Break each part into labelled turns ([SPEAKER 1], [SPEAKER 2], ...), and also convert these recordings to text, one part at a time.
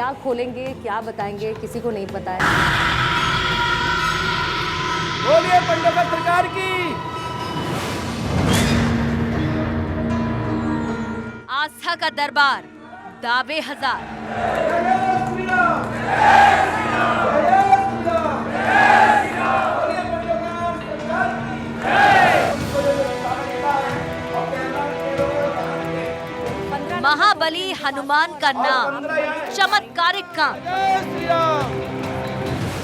[SPEAKER 1] क्या खोलेंगे, क्या बताएंगे, किसी को नहीं पता है।
[SPEAKER 2] बोलिए पंडोकर सरकार की।
[SPEAKER 3] आस्था का दरबार, दावे हजार। महाबली हनुमान का नाम, चमत्कारिक काम।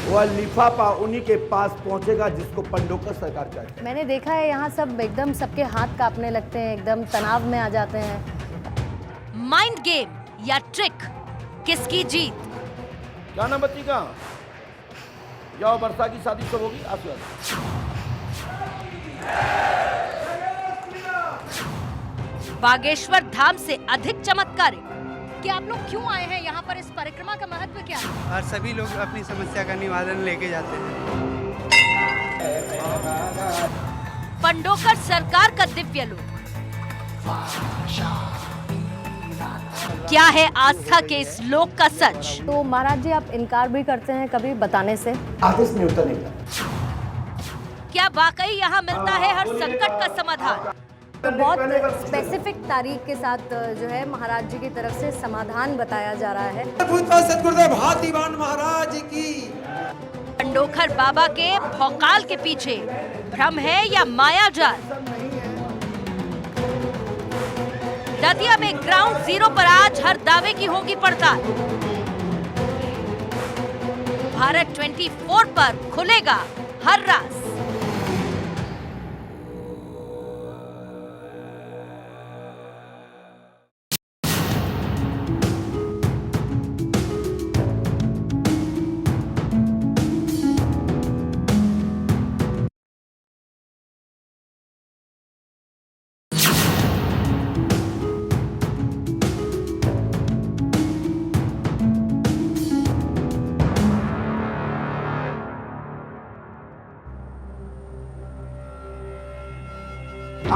[SPEAKER 2] वह लिफाफा उन्हीं के पास पहुंचेगा जिसको पंडोकर सरकार चाहती है।
[SPEAKER 1] मैंने देखा है यहाँ सब एकदम सबके हाथ कांपने लगते हैं, एकदम तनाव में आ जाते हैं।
[SPEAKER 3] माइंड गेम या ट्रिक, किसकी जीत?
[SPEAKER 2] क्या नाम बच्ची का? जाओ, वर्षा की शादी कब होगी? आशीर्वाद।
[SPEAKER 3] बागेश्वर धाम से अधिक चमत्कारिक। कि आप लोग क्यों आए हैं यहाँ पर? इस परिक्रमा का महत्व क्या है?
[SPEAKER 4] और सभी लोग अपनी समस्या का निवारण लेके जाते हैं।
[SPEAKER 3] पंडोकर सरकार का दिव्य लोक। क्या है आस्था के इस लोक का सच?
[SPEAKER 1] तो महाराज जी, आप इनकार भी करते हैं कभी बताने से?
[SPEAKER 2] आदेश नहीं होता नहीं।
[SPEAKER 3] क्या वाकई यहाँ मिलता है हर संकट का समाधान?
[SPEAKER 1] तो बहुत स्पेसिफिक तारीख के साथ जो है महाराज जी की तरफ से समाधान बताया जा रहा है।
[SPEAKER 4] सतगुरुदेव हाथीवान महाराज की।
[SPEAKER 3] पंडोकर बाबा के भौकाल के पीछे भ्रम है या मायाजाल? दतिया में ग्राउंड जीरो पर आज हर दावे की होगी पड़ताल। भारत 24 पर खुलेगा हर राज।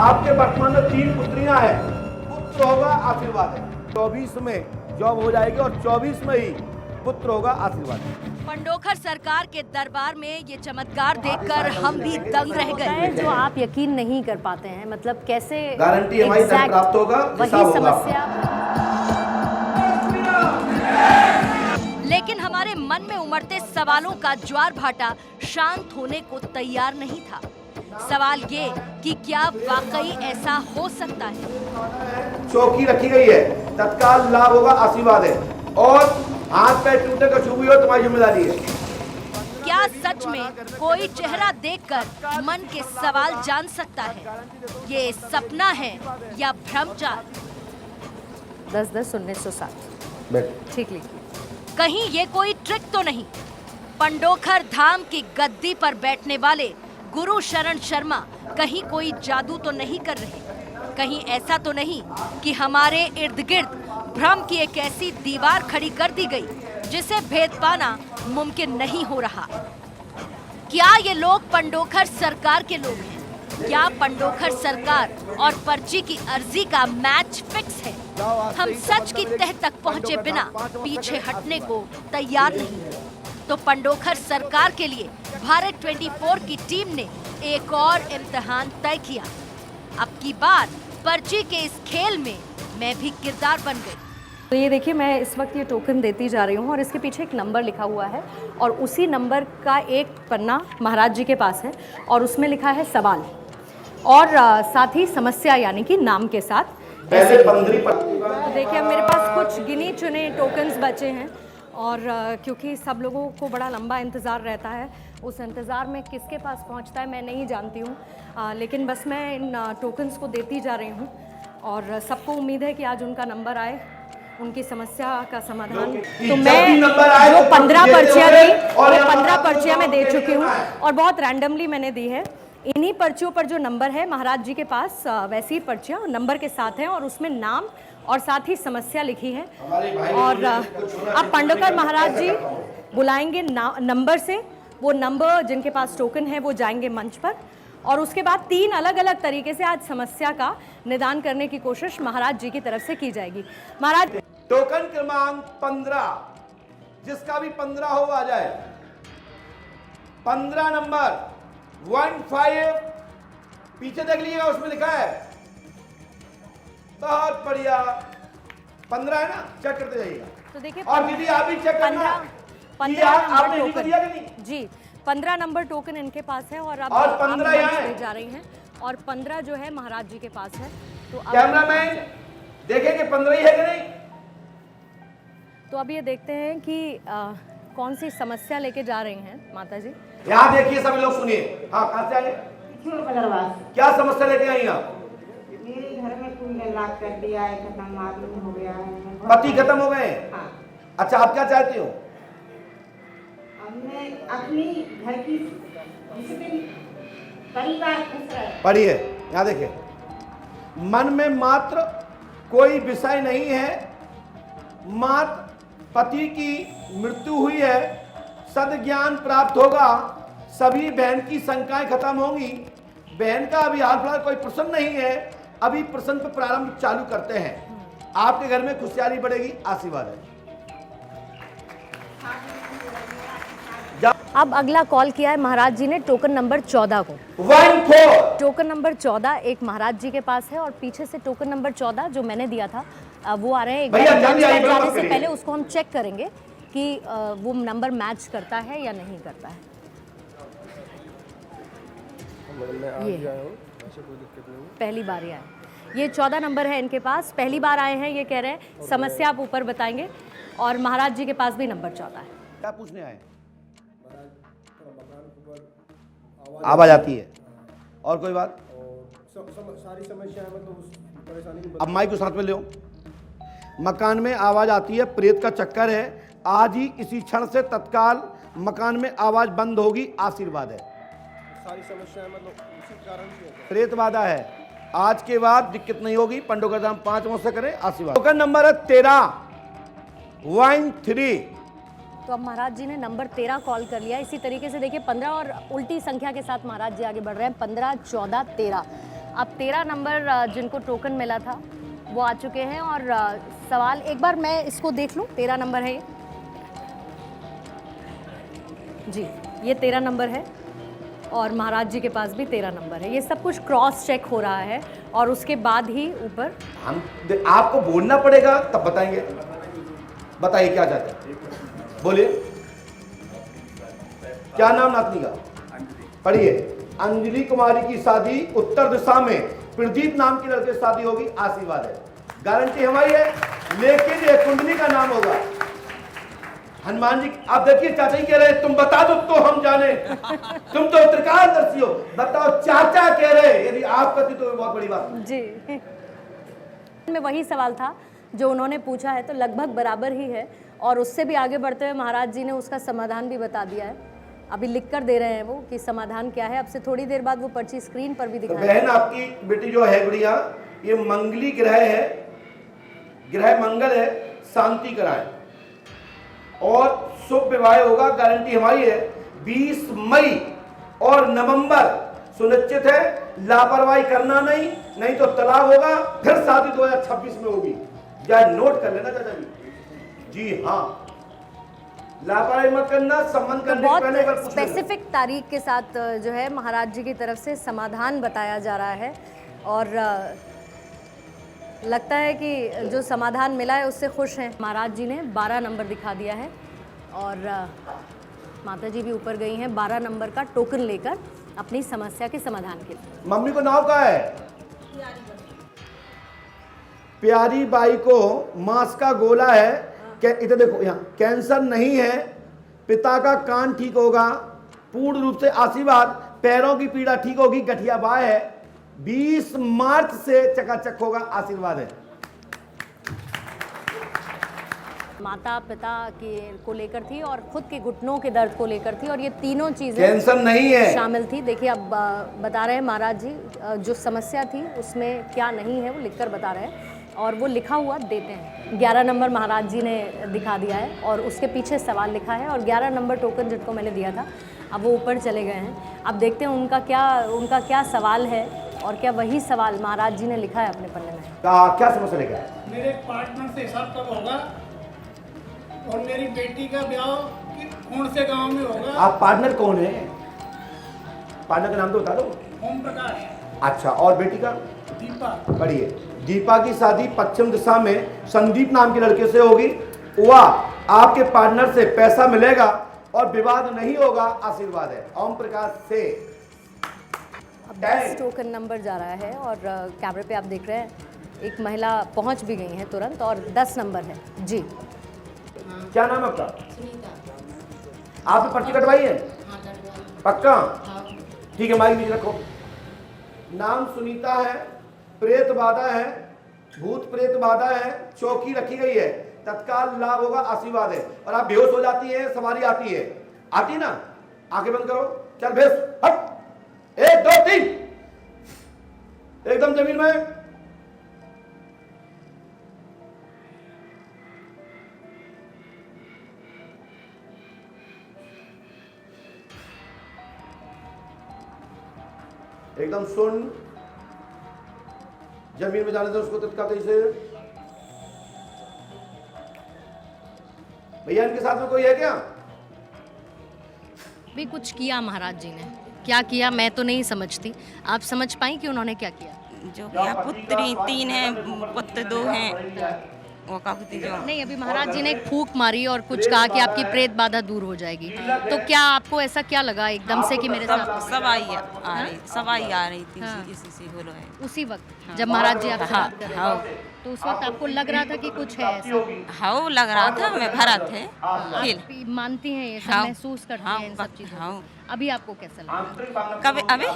[SPEAKER 2] आपके वर्तमान में 3 पुत्रियां हैं। पुत्र होगा आशीर्वाद है। 24 में जॉब हो जाएगी और 24 में ही पुत्र होगा आशीर्वाद है।
[SPEAKER 3] पंडोकर सरकार के दरबार में ये चमत्कार देखकर हम भी दंग रह गए।
[SPEAKER 1] जो आप यकीन नहीं कर पाते हैं, मतलब कैसे
[SPEAKER 2] गारंटी हमारी धन प्राप्त होगा,
[SPEAKER 1] वही
[SPEAKER 2] हिसाब होगा।
[SPEAKER 1] समस्या।
[SPEAKER 3] लेकिन हमारे मन में उमड़ते सवालों का ज्वार भाटा शांत होने को तैयार नहीं था। सवाल ये कि क्या वाकई ऐसा हो सकता है?
[SPEAKER 2] चौकी रखी गई है, तत्काल लाभ होगा आशीर्वाद है, और हाथ पैर टूटे का छू भी हो तुम्हारी जिम्मेदारी है।
[SPEAKER 3] क्या सच में कोई चेहरा देखकर मन के सवाल जान सकता है? ये सपना है या भ्रमजाल?
[SPEAKER 1] 10/10/1907 ठीक लिखिए।
[SPEAKER 3] कहीं ये कोई ट्रिक तो नहीं? पंडोकर धाम की गद्दी पर बैठने वाले गुरु शरण शर्मा कहीं कोई जादू तो नहीं कर रहे? कहीं ऐसा तो नहीं कि हमारे इर्द गिर्द भ्रम की एक ऐसी दीवार खड़ी कर दी गई जिसे भेद पाना मुमकिन नहीं हो रहा? क्या ये लोग पंडोकर सरकार के लोग हैं? क्या पंडोकर सरकार और पर्ची की अर्जी का मैच फिक्स है? हम सच की तह तक पहुंचे बिना पीछे हटने को तैयार नहीं। तो पंडोकर सरकार के लिए भारत 24 की टीम ने एक और इम्तिहान तय किया। अब की बार पर्ची के इस खेल में मैं भी किरदार बन गई।
[SPEAKER 1] तो ये देखिए, मैं इस वक्त ये टोकन देती जा रही हूँ और इसके पीछे एक नंबर लिखा हुआ है और उसी नंबर का एक पन्ना महाराज जी के पास है और उसमें लिखा है सवाल और साथ ही समस्या यानी कि नाम के साथ। ऐसे तो देखिए, अब मेरे पास कुछ गिने चुने टोकन्स बचे हैं और क्योंकि सब लोगों को बड़ा लंबा इंतज़ार रहता है, उस इंतज़ार में किसके पास पहुंचता है मैं नहीं जानती हूं, लेकिन बस मैं इन टोकन्स को देती जा रही हूं और सबको उम्मीद है कि आज उनका नंबर आए, उनकी समस्या का समाधान। तो मैं जो 15 पर्चियाँ थी वो 15 पर्चियाँ मैं दे चुकी हूँ और बहुत रैंडमली मैंने दी है। इन्हीं पर्चियों पर जो नंबर है महाराज जी के पास, वैसी पर्चियाँ नंबर के साथ हैं और उसमें नाम और साथ ही समस्या लिखी है। और अब पंडोकर महाराज जी बुलाएंगे नंबर से, वो नंबर जिनके पास टोकन है वो जाएंगे मंच पर और उसके बाद 3 अलग अलग तरीके से आज समस्या का निदान करने की कोशिश महाराज जी की तरफ से की जाएगी। महाराज,
[SPEAKER 2] टोकन क्रमांक 15 जिसका भी 15 हो आ जाए। 15 नंबर 15, पीछे देख लीजिएगा उसमें लिखा है। बहुत बढ़िया, 15 है ना, चेक करते जाइएगा।
[SPEAKER 1] तो देखिए,
[SPEAKER 2] और दीदी आप भी चेक करना।
[SPEAKER 1] 15
[SPEAKER 2] आपने
[SPEAKER 1] नंबर
[SPEAKER 2] लिख दिया कि नहीं?
[SPEAKER 1] टोकन जी, 15 नंबर टोकन इनके पास है और अब
[SPEAKER 2] और
[SPEAKER 1] आप
[SPEAKER 2] 15
[SPEAKER 1] मंच
[SPEAKER 2] यहाँ
[SPEAKER 1] पे
[SPEAKER 2] है।
[SPEAKER 1] जा रही हैं और 15 जो है महाराज जी के पास है। तो अब
[SPEAKER 2] कैमरामैन देखेंगे 15 ही है कि नहीं।
[SPEAKER 1] तो अब ये देखते हैं कि कौन सी समस्या लेके जा रही हैं माता जी।
[SPEAKER 2] यहाँ देखिए सभी लोग, सुनिए। हाँ, कहाँ से आए? क्या समस्या लेके आई आप?
[SPEAKER 5] मेरे घर में कुंडल लॉक कर दिया है, खत्म मालूम हो गया है।
[SPEAKER 2] पति खत्म हो गए?
[SPEAKER 5] हाँ।
[SPEAKER 2] अच्छा, आप क्या चाहती हो?
[SPEAKER 5] हमने अपनी घर की डिसिप्लिन, परिवार खुश रहे।
[SPEAKER 2] पढ़िए, यहाँ देखिए। मन में मात्र कोई विषय नहीं है, मात्र पति की मृत्यु हुई है, सद्ज्ञान प्राप्त होगा, सभी बहन की शंकाएं खत्म होंगी। बहन का अभी हाल फिलहाल कोई प्रश्न नहीं है, अभी प्रश्न पर प्रारंभ चालू करते हैं। आपके घर में खुशहाली बढ़ेगी, आशीर्वाद है।
[SPEAKER 1] अब अगला कॉल किया है महाराज जी ने टोकन नंबर 14 को।
[SPEAKER 2] 14
[SPEAKER 1] टोकन नंबर 14 एक महाराज जी के पास है और पीछे से टोकन नंबर 14 जो मैंने दिया था वो आ रहे हैं। एक
[SPEAKER 2] भैया,
[SPEAKER 1] बार
[SPEAKER 2] जल्दी आइए,
[SPEAKER 1] मंच पर
[SPEAKER 2] बड़ा
[SPEAKER 1] जाने
[SPEAKER 2] मत
[SPEAKER 1] से
[SPEAKER 2] करिए।
[SPEAKER 1] पहले उसको हम चेक करेंगे कि वो नंबर मैच करता है या नहीं करता है। ये पहली बार ही आए, ये 14 नंबर है इनके पास, पहली बार आए हैं। ये कह रहे हैं समस्या आप ऊपर बताएंगे और महाराज जी के पास भी नंबर 14 है।
[SPEAKER 2] क्या पूछने आए? आवाज आती है और कोई बात?
[SPEAKER 6] सारी समस्या है, मतलब परेशानी।
[SPEAKER 2] अब माइक को साथ में लो। मकान में आवाज आती है, प्रेत का चक्कर है। आज ही इसी क्षण से तत्काल मकान में आवाज बंद होगी, आशीर्वाद है।
[SPEAKER 6] सारी समस्या है, मतलब उसी कारण से होता है।
[SPEAKER 2] प्रेत बाधा है, आज के बाद दिक्कत नहीं होगी। पंडों का दाम 5 से करें, आशीर्वाद। टोकन नंबर है 13 13।
[SPEAKER 1] तो अब महाराज जी ने नंबर 13 कॉल कर लिया। इसी तरीके से देखिए 15 और उल्टी संख्या के साथ महाराज जी आगे बढ़ रहे हैं। 15, 14, 13। अब 13 नंबर जिनको टोकन मिला था वो आ चुके हैं और सवाल एक बार मैं इसको देख लूँ। 13 नंबर है ये जी, ये 13 नंबर है और महाराज जी के पास भी 13 नंबर है। ये सब कुछ क्रॉस चेक हो रहा है और उसके बाद ही ऊपर
[SPEAKER 2] हम आपको बोलना पड़ेगा तब बताएंगे। बताइए क्या चाहते हैं, बोलिए। क्या नाम नातनी का? पढ़िए। अंजलि कुमारी की शादी उत्तर दिशा में प्रदीप नाम के लड़के से शादी होगी, आशीर्वाद है। गारंटी हमारी है, लेकिन ये कुंडली का नाम होगा। हनुमान जी, आप देखिए चाचा ही कह रहे हैं तुम बता दो तो हम जाने। तुम तो त्रिकालदर्शी हो, बताओ। चाचा कह रहे हैं, यदि आप कहती तो बहुत बड़ी बात
[SPEAKER 1] जी। में वही सवाल था जो उन्होंने पूछा है, तो लगभग बराबर ही है और उससे भी आगे बढ़ते हुए महाराज जी ने उसका समाधान भी बता दिया है। अभी लिख कर दे रहे हैं वो कि समाधान क्या है। अब से थोड़ी देर बाद वो पर्ची स्क्रीन पर भी
[SPEAKER 2] तो
[SPEAKER 1] दिखाएंगे।
[SPEAKER 2] बहन, आपकी बेटी जो है गुड़िया, ये मंगली ग्रह है, ग्रह मंगल है, शांति कराए और शुभ विवाह होगा, गारंटी हमारी है। 20 मई और नवंबर सुनिश्चित है। लापरवाही करना नहीं तो तलाक होगा, फिर शादी 2026 में होगी। या नोट कर लेना चाचा जी। हाँ, लापरवाही मत करना। संबंध करने
[SPEAKER 1] बहुत
[SPEAKER 2] से पहले एक बार पूछ लेना।
[SPEAKER 1] स्पेसिफिक तारीख के साथ जो है महाराज जी की तरफ से समाधान बताया जा रहा है और लगता है कि जो समाधान मिला है उससे खुश हैं। महाराज जी ने 12 नंबर दिखा दिया है और माता जी भी ऊपर गई हैं 12 नंबर का टोकन लेकर अपनी समस्या के समाधान के लिए।
[SPEAKER 2] मम्मी को नाम का है? प्यारी बाई को मांस का गोला है। इधर देखो, यहाँ कैंसर नहीं है। पिता का कान ठीक होगा, पूर्ण रूप से आशीर्वाद। पैरों की पीड़ा ठीक होगी, गठिया बाय है। 20 मार्च से चकाचक होगा, आशीर्वाद है।
[SPEAKER 1] माता पिता के को लेकर थी और खुद के घुटनों के दर्द को लेकर थी और ये तीनों चीजें
[SPEAKER 2] कैंसर नहीं है,
[SPEAKER 1] शामिल थी। देखिए अब बता रहे हैं महाराज जी जो समस्या थी उसमें क्या नहीं है वो लिखकर बता रहे हैं और वो लिखा हुआ देते हैं। 11 नंबर महाराज जी ने दिखा दिया है और उसके पीछे सवाल लिखा है और 11 नंबर टोकन जिनको मैंने दिया था अब वो ऊपर चले गए हैं। अब देखते हैं उनका क्या सवाल है और क्या वही सवाल महाराज जी ने लिखा है अपने पन्ने में।
[SPEAKER 2] क्या समस्या लेकर?
[SPEAKER 7] मेरे पार्टनर से हिसाब कब होगा?
[SPEAKER 6] और मेरी बेटी का ब्याह खून से गांव में होगा।
[SPEAKER 2] आप पार्टनर कौन है? पार्टनर का नाम तो बता दो।
[SPEAKER 6] ओम प्रकाश।
[SPEAKER 2] अच्छा, और बेटी का?
[SPEAKER 6] दीपा।
[SPEAKER 2] बढ़िए। दीपा की शादी पश्चिम दिशा में संदीप नाम के लड़के से होगी। वह आपके पार्टनर से पैसा मिलेगा और विवाद नहीं होगा, आशीर्वाद है ओम प्रकाश से।
[SPEAKER 1] अब 10 टोकन नंबर जा रहा है और कैमरे पे आप देख रहे हैं एक महिला पहुंच भी गई है तुरंत और 10 नंबर है जी।
[SPEAKER 2] क्या नाम आपका? आपने पर्ची कटवाई है? पक्का? ठीक है, माइक नीचे रखो। नाम सुनीता है, प्रेत बाधा है, भूत प्रेत बाधा है, चौकी रखी गई है, तत्काल लाभ होगा, आशीर्वाद है। और आप बेहोश हो जाती है, सवारी आती है, आती ना? आंखें बंद करो, चल बेस हट, 1 2 3, एकदम जमीन में। एकदम सुन, जमीन में जाने दो उसको तत्काल से। भैया इनके साथ में कोई है क्या?
[SPEAKER 1] भी कुछ किया महाराज जी ने, क्या किया मैं तो नहीं समझती, आप समझ पाई कि उन्होंने क्या किया?
[SPEAKER 7] जो क्या पुत्री 3 हैं, पुत्र 2 हैं, वो का पुत्री जो
[SPEAKER 1] नहीं, अभी महाराज जी ने एक फूंक मारी और कुछ कहा कि आपकी प्रेत बाधा दूर हो जाएगी, तो क्या आपको ऐसा क्या लगा एकदम से कि मेरे साथ
[SPEAKER 7] सवाई आ रही थी,
[SPEAKER 1] हाँ।
[SPEAKER 7] इसी से बोलो है
[SPEAKER 1] उसी वक्त जब महाराज जी आपसे
[SPEAKER 7] हाँ,
[SPEAKER 1] बात कर रहे
[SPEAKER 7] हाँ।
[SPEAKER 1] थे, तो उस वक्त आपको लग रहा था कि कुछ है ऐसा?
[SPEAKER 7] हाँ लग रहा था, मैं भरा थे खिल
[SPEAKER 1] आप मानती हैं ये सब,
[SPEAKER 7] हाँ,
[SPEAKER 1] महसूस करती
[SPEAKER 7] हाँ,
[SPEAKER 1] हैं इन सब चीज़ों
[SPEAKER 7] हाँ।
[SPEAKER 1] को? अभी आपको कैसा लगा?
[SPEAKER 7] कभी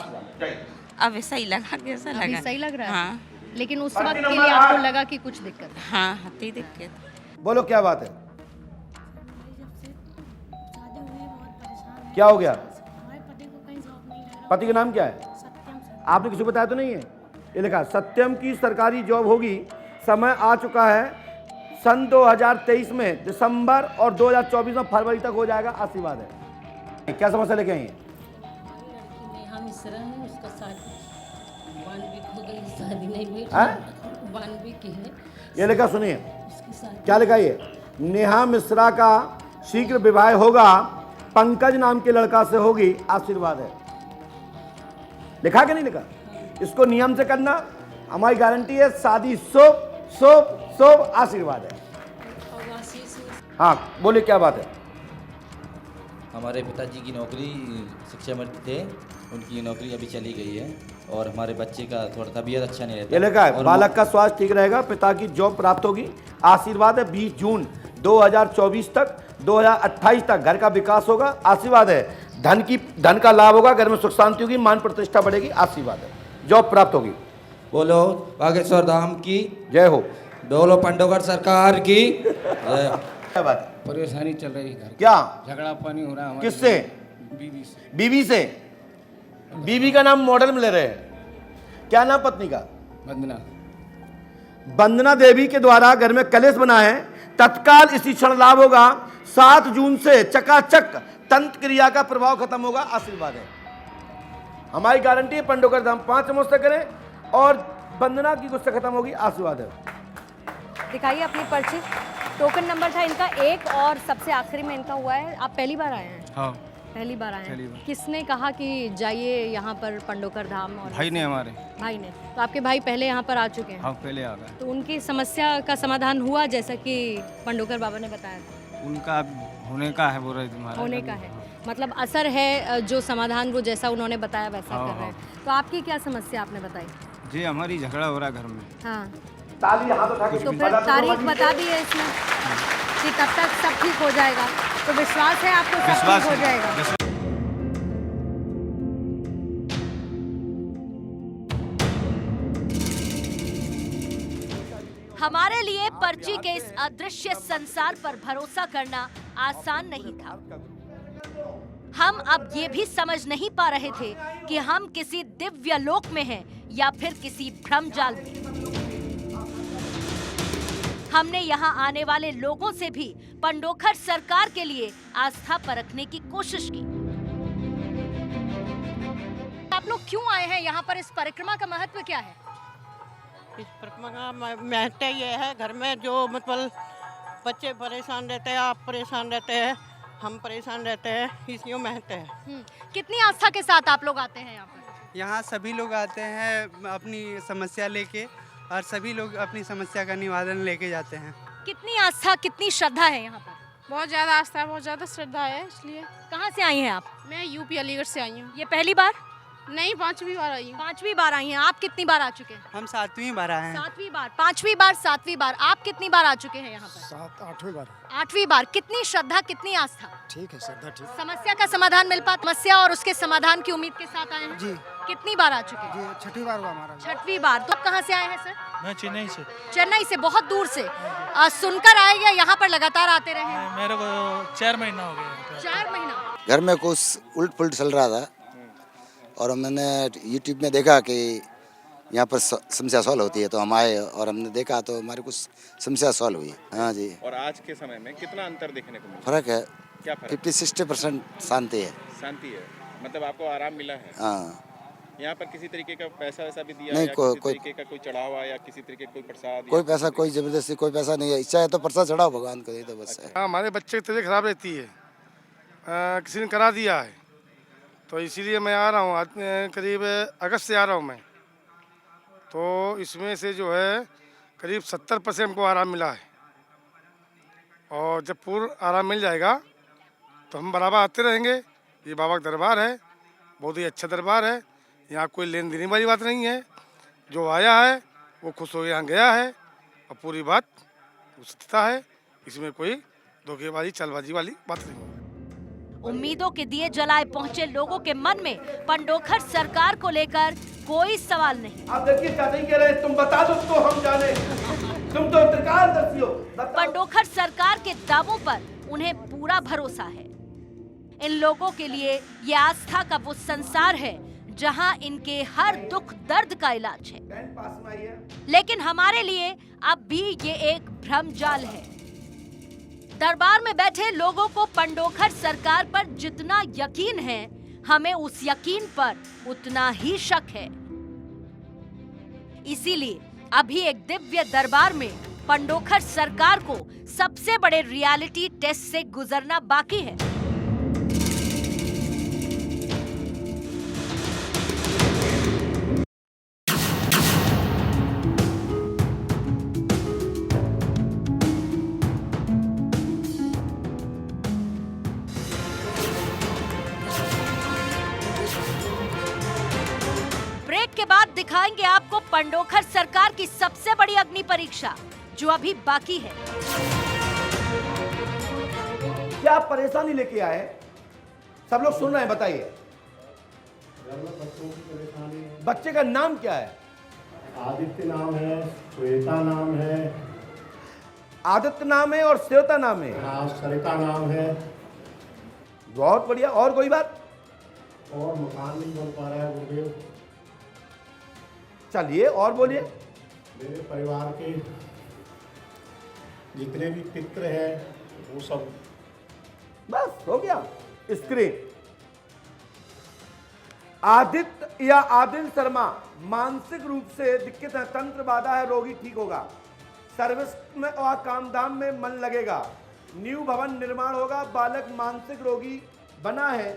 [SPEAKER 7] अभी सही लगा, कैसा लगा?
[SPEAKER 1] अभी सही लग रहा है?
[SPEAKER 7] हाँ,
[SPEAKER 1] लेकिन उस वक्त के लिए आपको लगा कि कुछ दिक्कत है?
[SPEAKER 7] हाँ हती दिक्कत।
[SPEAKER 2] बोलो क्या बात है, क्या हो गया? पति का नाम क्या है? आपने किसी को बताया तो नहीं है? ये लिखा सत्यम की सरकारी जॉब होगी, समय आ चुका है, सन 2023 में दिसंबर और 2024 में फरवरी तक हो जाएगा, आशीर्वाद है। क्या समस्या लेके आई हैं?
[SPEAKER 8] नेहा मिश्रा है, उसका शादी 1 वीक हो गई, शादी नहीं हुई।
[SPEAKER 2] हाँ?
[SPEAKER 8] 1 वीक है
[SPEAKER 2] ये लिखा, सुनिए
[SPEAKER 8] उसकी शादी।
[SPEAKER 2] क्या लिखा, ये नेहा मिश्रा का शीघ्र विवाह होगा, पंकज नाम के लड़का से होगी, आशीर्वाद है। लिखा कि नहीं लिखा? इसको नियम से करना, हमारी गारंटी है, शादी शुभ शुभ शुभ, आशीर्वाद है। हाँ बोलिए क्या बात है?
[SPEAKER 9] हमारे पिताजी की नौकरी शिक्षा मंत्री थे, उनकी नौकरी अभी चली गई है और हमारे बच्चे का थोड़ा तबीयत अच्छा नहीं रहता।
[SPEAKER 2] ये लिखा है
[SPEAKER 9] और
[SPEAKER 2] बालक का स्वास्थ्य ठीक रहेगा, पिता की जॉब प्राप्त होगी, आशीर्वाद है। 20 जून 2024 तक 2028 तक घर का विकास होगा, आशीर्वाद है। धन का लाभ होगा, घर में सुख शांति होगी, मान प्रतिष्ठा बढ़ेगी, आशीर्वाद है। जॉब प्राप्त होगी।
[SPEAKER 9] बोलो बागेश्वर धाम की
[SPEAKER 2] जय हो।
[SPEAKER 9] बोलो पंडोकर सरकार की जय हो।
[SPEAKER 2] क्या बात?
[SPEAKER 10] परेशानी चल रही है घर,
[SPEAKER 2] क्या
[SPEAKER 10] झगड़ा पानी हो रहा है।
[SPEAKER 2] किससे?
[SPEAKER 10] बीवी से।
[SPEAKER 2] बीवी से? बीवी का नाम मॉडल में ले रहे हैं, क्या नाम पत्नी का?
[SPEAKER 10] वंदना।
[SPEAKER 2] वंदना देवी के द्वारा घर में कलेश बना है, तत्काल इसी क्षण लाभ होगा। 7 जून से चकाचक तंत्र क्रिया का प्रभाव खत्म होगा, आशीर्वाद है। हमारी गारंटी है, पंडोकर धाम 5 नमस्ते करें और वंदना की गुस्सा खत्म होगी, आशीर्वाद है।
[SPEAKER 1] दिखाइए अपनी पर्ची। टोकन नंबर था इनका 1 और सबसे आखिरी में इनका हुआ है। आप पहली बार आए हैं?
[SPEAKER 10] हाँ
[SPEAKER 1] पहली बार आए
[SPEAKER 10] पहली
[SPEAKER 1] हैं।
[SPEAKER 10] बार।
[SPEAKER 1] किसने कहा कि जाइए यहाँ पर पंडोकर धाम? और
[SPEAKER 10] भाई ने हमारे।
[SPEAKER 1] भाई ने? तो आपके भाई पहले यहाँ पर आ चुके हैं?
[SPEAKER 10] हाँ पहले आ गए।
[SPEAKER 1] तो उनकी समस्या का समाधान हुआ जैसा कि पंडोकर बाबा ने बताया था?
[SPEAKER 10] उनका होने का है, बोल रहे तुम्हारा
[SPEAKER 1] होने का है, मतलब असर है, जो समाधान वो जैसा उन्होंने बताया वैसा
[SPEAKER 10] हाँ,
[SPEAKER 1] कर रहे
[SPEAKER 10] हाँ।
[SPEAKER 1] हैं। तो आपकी क्या समस्या आपने बताई?
[SPEAKER 10] जी हमारी झगड़ा हो रहा है घर में।
[SPEAKER 1] हाँ,
[SPEAKER 2] ताली हाथ उठा के
[SPEAKER 1] तो फिर तारीख बता दी है इसमें कि कब तक सब ठीक हो जाएगा, तो विश्वास है आपको सब
[SPEAKER 10] विश्वास
[SPEAKER 1] ठीक हो
[SPEAKER 10] है।
[SPEAKER 1] जाएगा?
[SPEAKER 3] हमारे लिए पर्ची के इस अदृश्य संसार पर भरोसा करना आसान नहीं था। हम अब ये भी समझ नहीं पा रहे थे कि हम किसी दिव्य लोक में हैं या फिर किसी भ्रमजाल में। हमने यहाँ आने वाले लोगों से भी पंडोखर सरकार के लिए आस्था परखने की कोशिश की।
[SPEAKER 1] आप लोग क्यों आए हैं यहाँ पर? इस परिक्रमा का महत्व क्या है?
[SPEAKER 11] इस परिक्रमा का महत्व ये है, घर में जो मतलब
[SPEAKER 7] बच्चे परेशान रहते हैं, आप परेशान रहते हैं, हम परेशान रहते हैं, इसलिए मेहनत है।
[SPEAKER 1] कितनी आस्था के साथ आप लोग आते हैं यहाँ पर?
[SPEAKER 4] यहाँ सभी लोग आते हैं अपनी समस्या लेके, और सभी लोग अपनी समस्या का निवारण लेके जाते हैं।
[SPEAKER 1] कितनी आस्था, कितनी श्रद्धा है यहाँ पर?
[SPEAKER 11] बहुत ज़्यादा आस्था है, बहुत ज़्यादा श्रद्धा है। इसलिए
[SPEAKER 1] कहाँ से आई हैं आप?
[SPEAKER 11] मैं यूपी अलीगढ़ से आई हूँ।
[SPEAKER 1] ये पहली बार?
[SPEAKER 11] नहीं, 5वीं बार आई हूँ।
[SPEAKER 1] 5वीं बार आई हैं। आप कितनी बार आ चुके हैं?
[SPEAKER 4] हम 7वीं बार आए हैं।
[SPEAKER 1] 7वीं बार, 5वीं बार, 7वीं बार। आप कितनी बार आ चुके हैं यहाँ पर?
[SPEAKER 6] 8वीं बार।
[SPEAKER 1] 8वीं बार। कितनी श्रद्धा, कितनी आस्था?
[SPEAKER 6] ठीक है, श्रद्धा ठीक।
[SPEAKER 1] समस्या का समाधान मिल पाता? समस्या और उसके समाधान की उम्मीद के साथ आए हैं
[SPEAKER 6] जी।
[SPEAKER 1] कितनी बार आ चुके हैं?
[SPEAKER 6] जी, 6वीं बार हुआ हमारा।
[SPEAKER 1] 6वीं बार। तो आप कहाँ से आए हैं सर?
[SPEAKER 10] मैं चेन्नई से।
[SPEAKER 1] चेन्नई से, बहुत दूर से। सुनकर आए या यहाँ पर लगातार आते रहे हैं?
[SPEAKER 10] मेरे को 4 महीना हो गया।
[SPEAKER 1] 4 महीना।
[SPEAKER 12] घर में कुछ उलट पुलट चल रहा था और मैंने यूट्यूब में देखा कि यहाँ पर समस्या सॉल्व होती है, तो हम आए और हमने देखा तो हमारी कुछ समस्या सॉल्व हुई। हाँ जी।
[SPEAKER 13] और आज के समय में कितना अंतर देखने को मिला?
[SPEAKER 12] फर्क है।
[SPEAKER 13] क्या फर्क?
[SPEAKER 12] 50-60% शांति है।
[SPEAKER 13] शांति है, मतलब आपको आराम मिला है।
[SPEAKER 12] हाँ।
[SPEAKER 13] यहाँ पर किसी तरीके का पैसा वैसा भी दिया
[SPEAKER 12] नहीं,
[SPEAKER 13] या
[SPEAKER 12] कोई
[SPEAKER 13] किसी तरीके का कोई चढ़ावा या किसी तरीके का कोई प्रसाद?
[SPEAKER 12] कोई पैसा, कोई जबरदस्ती, कोई पैसा नहीं है। इच्छा है तो प्रसाद चढ़ाओ भगवान को, यही तो बस है।
[SPEAKER 6] हमारे बच्चे की तबीयत खराब रहती है, किसी ने करा दिया है, तो इसीलिए मैं आ रहा हूँ। करीब अगस्त से आ रहा हूँ मैं, तो इसमें से जो है करीब 70% हमको आराम मिला है, और जब पूर्ण आराम मिल जाएगा तो हम बराबर आते रहेंगे। ये बाबा का दरबार है, बहुत ही अच्छा दरबार है। यहाँ कोई लेन देने वाली बात नहीं है। जो आया है वो खुश हो यहाँ गया है, और पूरी बात सत्यता है। इसमें कोई धोखेबाजी चलबाजी वाली बात नहीं है।
[SPEAKER 3] उम्मीदों के दिए जलाए पहुंचे लोगों के मन में पंडोखर सरकार को लेकर कोई सवाल नहीं।
[SPEAKER 2] आप देखिए चाचा जी कह रहे हैं तुम बता दो तो हम जाने, तुम तो त्रिकालदर्शी हो।
[SPEAKER 3] पंडोखर सरकार के दावों पर उन्हें पूरा भरोसा है। इन लोगों के लिए ये आस्था का वो संसार है जहां इनके हर दुख दर्द का इलाज है। लेकिन हमारे लिए अब भी ये एक भ्रमजाल है। दरबार में बैठे लोगों को पंडोखर सरकार पर जितना यकीन है, हमें उस यकीन पर उतना ही शक है। इसीलिए अभी एक दिव्य दरबार में पंडोखर सरकार को सबसे बड़े रियलिटी टेस्ट से गुजरना बाकी है। के बाद दिखाएंगे आपको पंडोखर सरकार की सबसे बड़ी अग्नि परीक्षा जो अभी बाकी है।
[SPEAKER 2] क्या परेशानी लेके आए? सब लोग सुन रहे हैं, बताइए। बच्चे का नाम क्या है?
[SPEAKER 14] आदित्य नाम है, श्वेता नाम है।
[SPEAKER 2] आदित्य नाम है और श्वेता नाम है।
[SPEAKER 14] हाँ, सरिता नाम है।
[SPEAKER 2] बहुत बढ़िया। और कोई बात?
[SPEAKER 14] और मकान नहीं बन पा रहा है गुरुदेव।
[SPEAKER 2] चलिए और बोलिए।
[SPEAKER 14] मेरे परिवार के जितने भी पितृ हैं वो सब।
[SPEAKER 2] बस हो गया। स्क्रीन। आदित्य या आदिल शर्मा मानसिक रूप से दिक्कत है, तंत्र बाधा है, रोगी ठीक होगा, सर्विस में और काम धाम में मन लगेगा, न्यू भवन निर्माण होगा, बालक मानसिक रोगी बना है,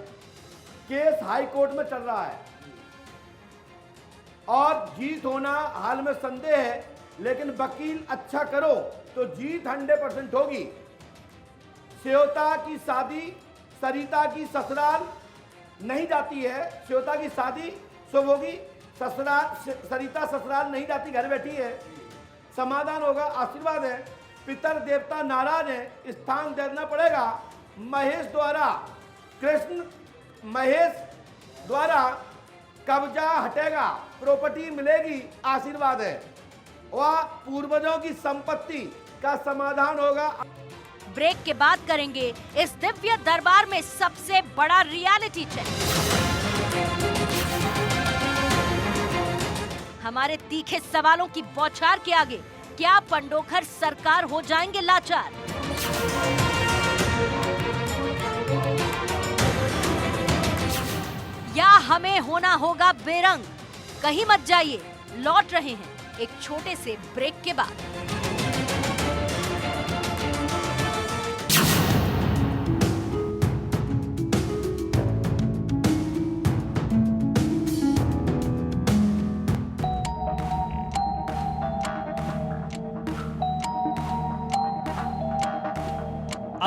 [SPEAKER 2] केस हाई कोर्ट में चल रहा है और जीत होना हाल में संदेह है, लेकिन वकील अच्छा करो तो जीत 100% होगी। श्वेता की शादी सरिता की ससुराल नहीं जाती है। श्वेता की शादी शुभ होगी, ससुराल सरिता ससुराल नहीं जाती, घर बैठी है। समाधान होगा, आशीर्वाद है। पितर देवता नाराज है, स्थान देना पड़ेगा। महेश द्वारा कृष्ण महेश द्वारा कब्जा हटेगा, प्रॉपर्टी मिलेगी, आशीर्वाद है। वह पूर्वजों की संपत्ति का समाधान होगा।
[SPEAKER 3] ब्रेक के बाद करेंगे इस दिव्य दरबार में सबसे बड़ा रियलिटी चेक। हमारे तीखे सवालों की बौछार के आगे क्या पंडोखर सरकार हो जाएंगे लाचार? या हमें होना होगा बेरंग? कहीं मत जाइए, लौट रहे हैं एक छोटे से ब्रेक के बाद।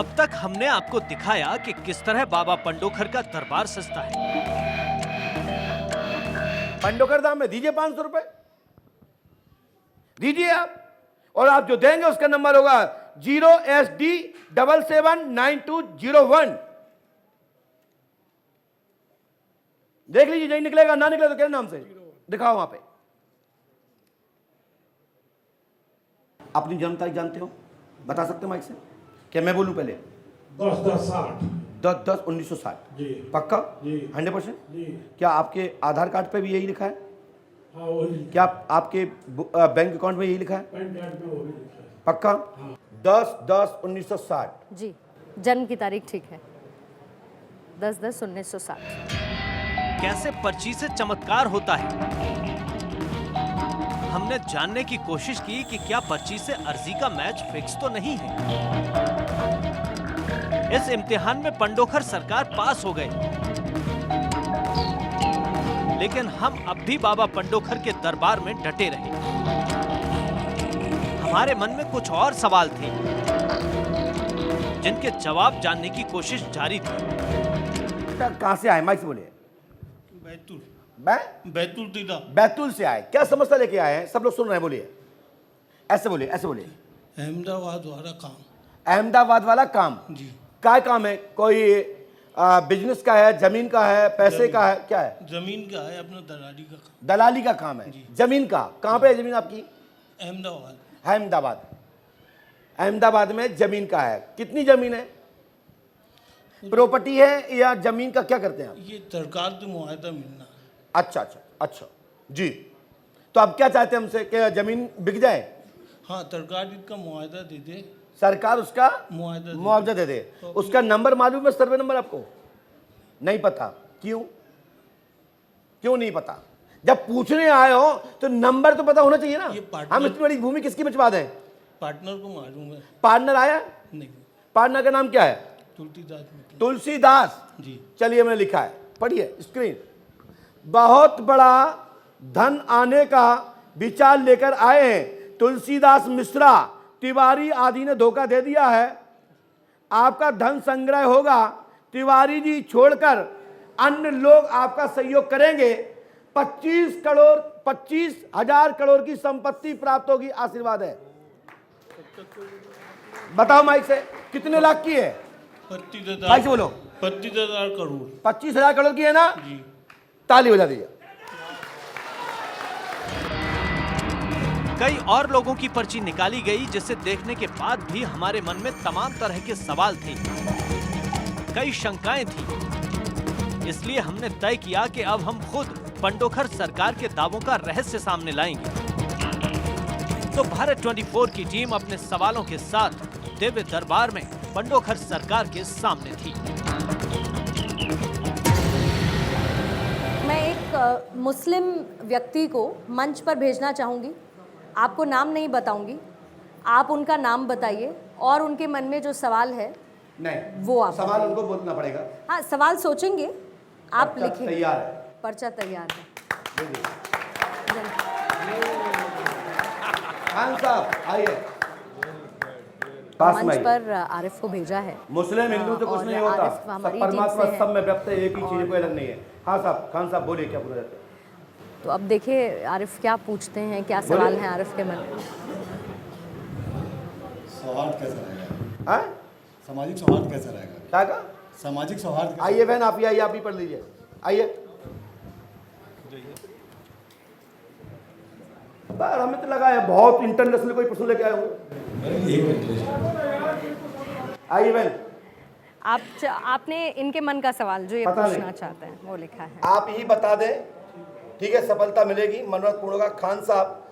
[SPEAKER 15] अब तक हमने आपको दिखाया कि किस तरह बाबा पंडोखर का दरबार सजता है।
[SPEAKER 2] पंडोखर धाम में दीजिए 500 रुपए, दीजिए आप, और आप जो देंगे उसका नंबर होगा 0SD779201। देख लीजिए, नहीं निकलेगा, ना निकले तो क्या नाम से दिखाओ वहां पे। अपनी जन्म तारीख जानते हो, बता सकते हो माइक से? क्या मैं बोलूं पहले? 10/10/1960
[SPEAKER 14] जी।
[SPEAKER 2] पक्का?
[SPEAKER 14] जी।
[SPEAKER 2] 100%?
[SPEAKER 14] जी।
[SPEAKER 2] क्या आपके आधार कार्ड पे भी यही लिखा है?
[SPEAKER 14] हाँ वही।
[SPEAKER 2] क्या आपके बैंक अकाउंट में यही लिखा है?
[SPEAKER 14] पैन कार्ड में वही लिखा है।
[SPEAKER 2] पक्का? 10/10/1960।
[SPEAKER 1] जी, जन्म की तारीख ठीक है, 10/10/1960।
[SPEAKER 15] कैसे पर्ची से चमत्कार होता है, हमने जानने की कोशिश की कि क्या पर्ची से अर्जी का मैच फिक्स तो नहीं है। इस इम्तिहान में पंडोखर सरकार पास हो गए, लेकिन हम अब भी बाबा पंडोखर के दरबार में डटे रहे। हमारे मन में कुछ और सवाल थे, जिनके जवाब जानने की कोशिश जारी थी।
[SPEAKER 2] कहां से आए? माइक से बोलिए।
[SPEAKER 10] बैतूल।
[SPEAKER 2] बैतूल दीदा। बैतूल से आए, क्या समस्या लेके आए हैं? सब लोग सुन रहे हैं, बोलिए, ऐसे बोलिए, ऐसे बोलिए।
[SPEAKER 10] अहमदाबाद वाला काम।
[SPEAKER 2] अहमदाबाद वाला काम
[SPEAKER 10] जी।
[SPEAKER 2] क्या काम है? कोई बिजनेस का है, जमीन का है, पैसे का है, क्या है?
[SPEAKER 10] जमीन का है, अपना दलाली का काम।
[SPEAKER 2] दलाली का काम है। जमीन का कहाँ पे है? जमीन आपकी
[SPEAKER 10] अहमदाबाद।
[SPEAKER 2] अहमदाबाद, अहमदाबाद में जमीन का है। कितनी जमीन है? प्रॉपर्टी है या जमीन का क्या करते हैं आप?
[SPEAKER 10] ये सरकार से मुआवजा मिलना।
[SPEAKER 2] अच्छा अच्छा अच्छा जी। तो आप क्या चाहते हैं हमसे कि जमीन बिक जाए?
[SPEAKER 10] हाँ, सरकार इसका मुआवजा दे दे।
[SPEAKER 2] सरकार उसका
[SPEAKER 10] मुआवजा
[SPEAKER 2] दे दे। उसका नंबर मालूम है? सर्वे नंबर आपको नहीं पता? क्यों क्यों नहीं पता? जब पूछने आए हो तो नंबर तो पता होना चाहिए ना। हम इतनी बड़ी भूमि किसकी बिचवा दें?
[SPEAKER 10] पार्टनर को मालूम है।
[SPEAKER 2] पार्टनर आया
[SPEAKER 10] नहीं।
[SPEAKER 2] पार्टनर का नाम क्या है?
[SPEAKER 10] तुलसीदास।
[SPEAKER 2] तुलसीदास
[SPEAKER 10] जी।
[SPEAKER 2] चलिए, मैंने लिखा है, पढ़िए स्क्रीन। बहुत बड़ा धन आने का विचार लेकर आए हैं तुलसीदास मिश्रा, तिवारी आदि ने धोखा दे दिया है। आपका धन संग्रह होगा, तिवारी जी छोड़कर अन्य लोग आपका सहयोग करेंगे। 25,000 करोड़ की संपत्ति प्राप्त होगी, आशीर्वाद है। बताओ माइक से, कितने लाख की है?
[SPEAKER 10] 25,000।
[SPEAKER 2] माइक से बोलो।
[SPEAKER 10] 25,000 करोड़।
[SPEAKER 2] 25,000 करोड़ की है ना?
[SPEAKER 10] जी।
[SPEAKER 2] ताली बजा दीजिए।
[SPEAKER 15] कई और लोगों की पर्ची निकाली गई, जिसे देखने के बाद भी हमारे मन में तमाम तरह के सवाल थे, कई शंकाएं थी। इसलिए हमने तय किया कि अब हम खुद पंडोखर सरकार के दावों का रहस्य सामने लाएंगे। तो भारत 24 की टीम अपने सवालों के साथ दिव्य दरबार में पंडोखर सरकार के सामने थी।
[SPEAKER 1] मैं एक मुस्लिम व्यक्ति को मंच पर भेजना चाहूँगी। आपको नाम नहीं बताऊंगी, आप उनका नाम बताइए और उनके मन में जो सवाल है
[SPEAKER 2] नहीं,
[SPEAKER 1] वो आप
[SPEAKER 2] सवाल उनको बोलना पड़ेगा।
[SPEAKER 1] हाँ, सवाल सोचेंगे, आप लिखें।
[SPEAKER 2] तैयार है,
[SPEAKER 1] पर्चा तैयार है।
[SPEAKER 2] खान साहब आइए।
[SPEAKER 1] मंच पर आरिफ को भेजा है।
[SPEAKER 2] मुस्लिम हिंदू तो कुछ नहीं होता, सब परमात्मा सब में व्यक्त है, एक ही चीज, कोई अलग नहीं है। हाँ साहब, खान साहब बोलिए, क्या पूछना चाहते हैं?
[SPEAKER 1] तो अब देखिए आरिफ क्या पूछते हैं, क्या सवाल है आरिफ के मन में।
[SPEAKER 16] सौहार्द कैसा रहेगा?
[SPEAKER 2] हाँ?
[SPEAKER 16] सामाजिक सौहार्द कैसा रहेगा?
[SPEAKER 2] क्या कहा?
[SPEAKER 16] सामाजिक सौहार्द।
[SPEAKER 2] आइए बहन, आप ही आइए, आप ही पढ़ लीजिए, आइए। हमें तो लगा है बहुत इंटरनेशनल कोई प्रश्न लेके आए होंगे। आइए बहन,
[SPEAKER 1] आपने इनके मन का सवाल जो ये पूछना चाहते हैं वो लिखा है,
[SPEAKER 2] आप ही बता दें, ठीक है? सफलता मिलेगी, मनोरथ पूर्ण होगा। खान साहब,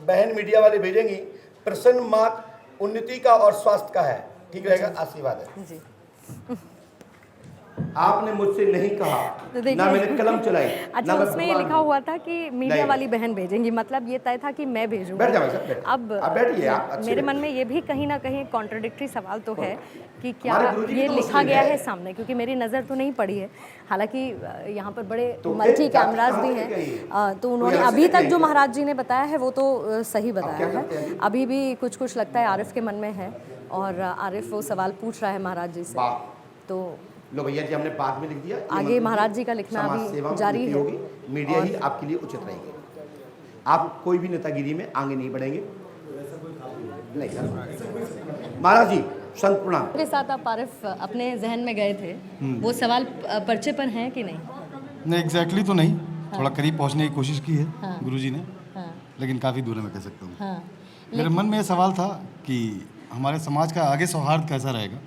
[SPEAKER 2] बहन मीडिया वाले भेजेंगी। प्रसन्न मार्क उन्नति का और स्वास्थ्य का है, ठीक रहेगा, आशीर्वाद है
[SPEAKER 1] जी।
[SPEAKER 2] आपने मुझसे नहीं कहा,
[SPEAKER 1] तो
[SPEAKER 2] ना मैंने कलम चलाई।
[SPEAKER 1] अच्छा, उसमें ये लिखा हुआ था कि मीडिया वाली बहन भेजेंगी, मतलब ये तय था कि मैं भेजूंगी।
[SPEAKER 2] बैठ जाओ सर,
[SPEAKER 1] अब
[SPEAKER 2] बैठिए।
[SPEAKER 1] मेरे मन में ये भी कहीं ना कहीं कॉन्ट्रडिक्टरी सवाल तो है कि क्या ये लिखा गया है सामने, क्योंकि मेरी नज़र तो नहीं पड़ी है। हालांकि यहाँ पर बड़े मल्टी कैमराज भी हैं, तो उन्होंने अभी तक जो महाराज जी ने बताया है वो तो सही बताया है। अभी भी कुछ लगता है आरिफ के मन में है, और आरिफ वो सवाल पूछ रहा है महाराज जी से।
[SPEAKER 2] वाह।
[SPEAKER 1] तो
[SPEAKER 2] लो भैया जी, हमने बाद में लिख दिया। ये
[SPEAKER 1] आगे महाराज जी का लिखना
[SPEAKER 2] समाज सेवा
[SPEAKER 1] अभी
[SPEAKER 2] में
[SPEAKER 1] जारी
[SPEAKER 2] नीति
[SPEAKER 1] है।
[SPEAKER 2] होगी, मीडिया ही आपके लिए उचित रहेगी। आप कोई भी नेतागिरी में आगे नहीं बढ़ेंगे। नहीं सर। महाराज जी, संत प्रणाम।
[SPEAKER 1] मेरे साथ आप आरिफ अपने जहन में गए थे, वो सवाल पर्चे पर हैं कि नहीं?
[SPEAKER 16] नहीं एग्जैक्टली तो नहीं, थोड़ा करीब पहुंचने की कोशिश की है
[SPEAKER 1] हाँ।
[SPEAKER 16] गुरुजी ने,
[SPEAKER 1] हाँ।
[SPEAKER 16] लेकिन काफ़ी दूर है मैं कह सकता हूँ।
[SPEAKER 1] हाँ।
[SPEAKER 16] मेरे मन में ये सवाल था कि हमारे समाज का आगे सौहार्द कैसा रहेगा,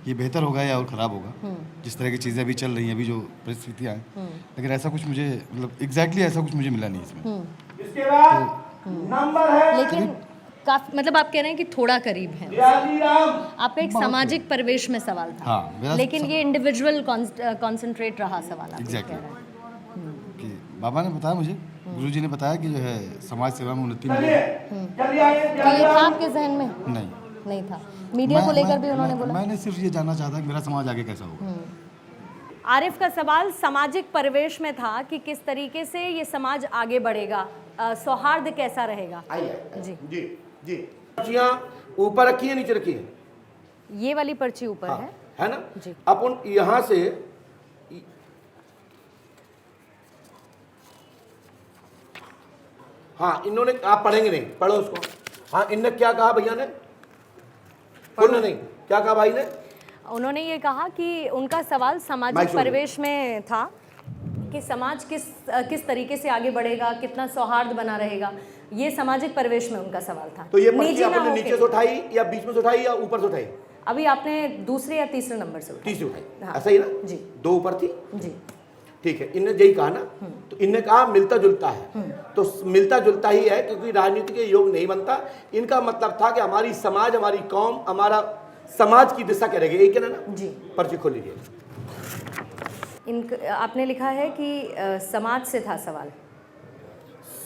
[SPEAKER 16] ये बेहतर होगा या और ख़राब होगा, जिस तरह की चीज़ें अभी चल रही हैं, अभी जो परिस्थितियाँ हैं, लेकिन ऐसा कुछ मुझे मतलब एग्जैक्टली ऐसा कुछ मुझे मिला नहीं इसमें।
[SPEAKER 2] इसके बाद नंबर है,
[SPEAKER 1] लेकिन काफी मतलब आप कह रहे हैं कि थोड़ा करीब है। आपका एक सामाजिक परिवेश में सवाल था।
[SPEAKER 16] हाँ, मेरा
[SPEAKER 1] लेकिन ये इंडिविजुअल कॉन्सेंट्रेट रहा सवाल। आप
[SPEAKER 16] एग्जैक्टली कि बाबा ने बताया मुझे, गुरुजी ने बताया कि जो है समाज सेवा में उन्नति मिलेगी।
[SPEAKER 1] तो ये था आपके जहन में? नहीं था। मीडिया को लेकर भी उन्होंने बोला?
[SPEAKER 16] मैंने सिर्फ ये जानना चाहता कि मेरा समाज आगे कैसा होगा।
[SPEAKER 1] आरिफ का सवाल सामाजिक परिवेश में था कि किस तरीके से ये समाज आगे बढ़ेगा, सौहार्द कैसा रहेगा।
[SPEAKER 2] जी जी जी। पर्चियाँ ऊपर रखी है, नीचे रखी है?
[SPEAKER 1] ये वाली पर्ची ऊपर
[SPEAKER 2] है ना
[SPEAKER 1] जी।
[SPEAKER 2] अपन यहाँ से हाँ, इन्होंने, आप पढ़ेंगे नहीं, पढ़ो उसको। हाँ, इनने क्या कहा भैया ने? पढ़ना नहीं, क्या कहा भाई ने?
[SPEAKER 1] उन्होंने ये कहा कि उनका सवाल सामाजिक परिवेश में था कि समाज किस तरीके से आगे बढ़ेगा, कितना सौहार्द बना रहेगा, ये सामाजिक परिवेश में उनका सवाल था।
[SPEAKER 2] तो ये पर्ची आपने नीचे से उठाई या बीच में से उठाई या ऊपर से उठाई?
[SPEAKER 1] अभी आपने दूसरे या तीसरे नंबर से उठाई।
[SPEAKER 2] तीसरी उठाई।
[SPEAKER 1] हाँ।
[SPEAKER 2] ऐसा ही ना
[SPEAKER 1] जी।
[SPEAKER 2] दो ऊपर थी
[SPEAKER 1] जी।
[SPEAKER 2] ठीक है, इनने यही कहा ना, तो इनने कहा मिलता जुलता है, तो मिलता जुलता ही है, क्योंकि राजनीति के योग नहीं बनता। इनका मतलब था कि हमारी समाज, हमारी कौम, हमारा समाज की दिशा क्या रहेगी, यही कहना ना
[SPEAKER 1] जी।
[SPEAKER 2] पर्ची खोल लीजिए।
[SPEAKER 1] आपने लिखा है कि समाज से था सवाल।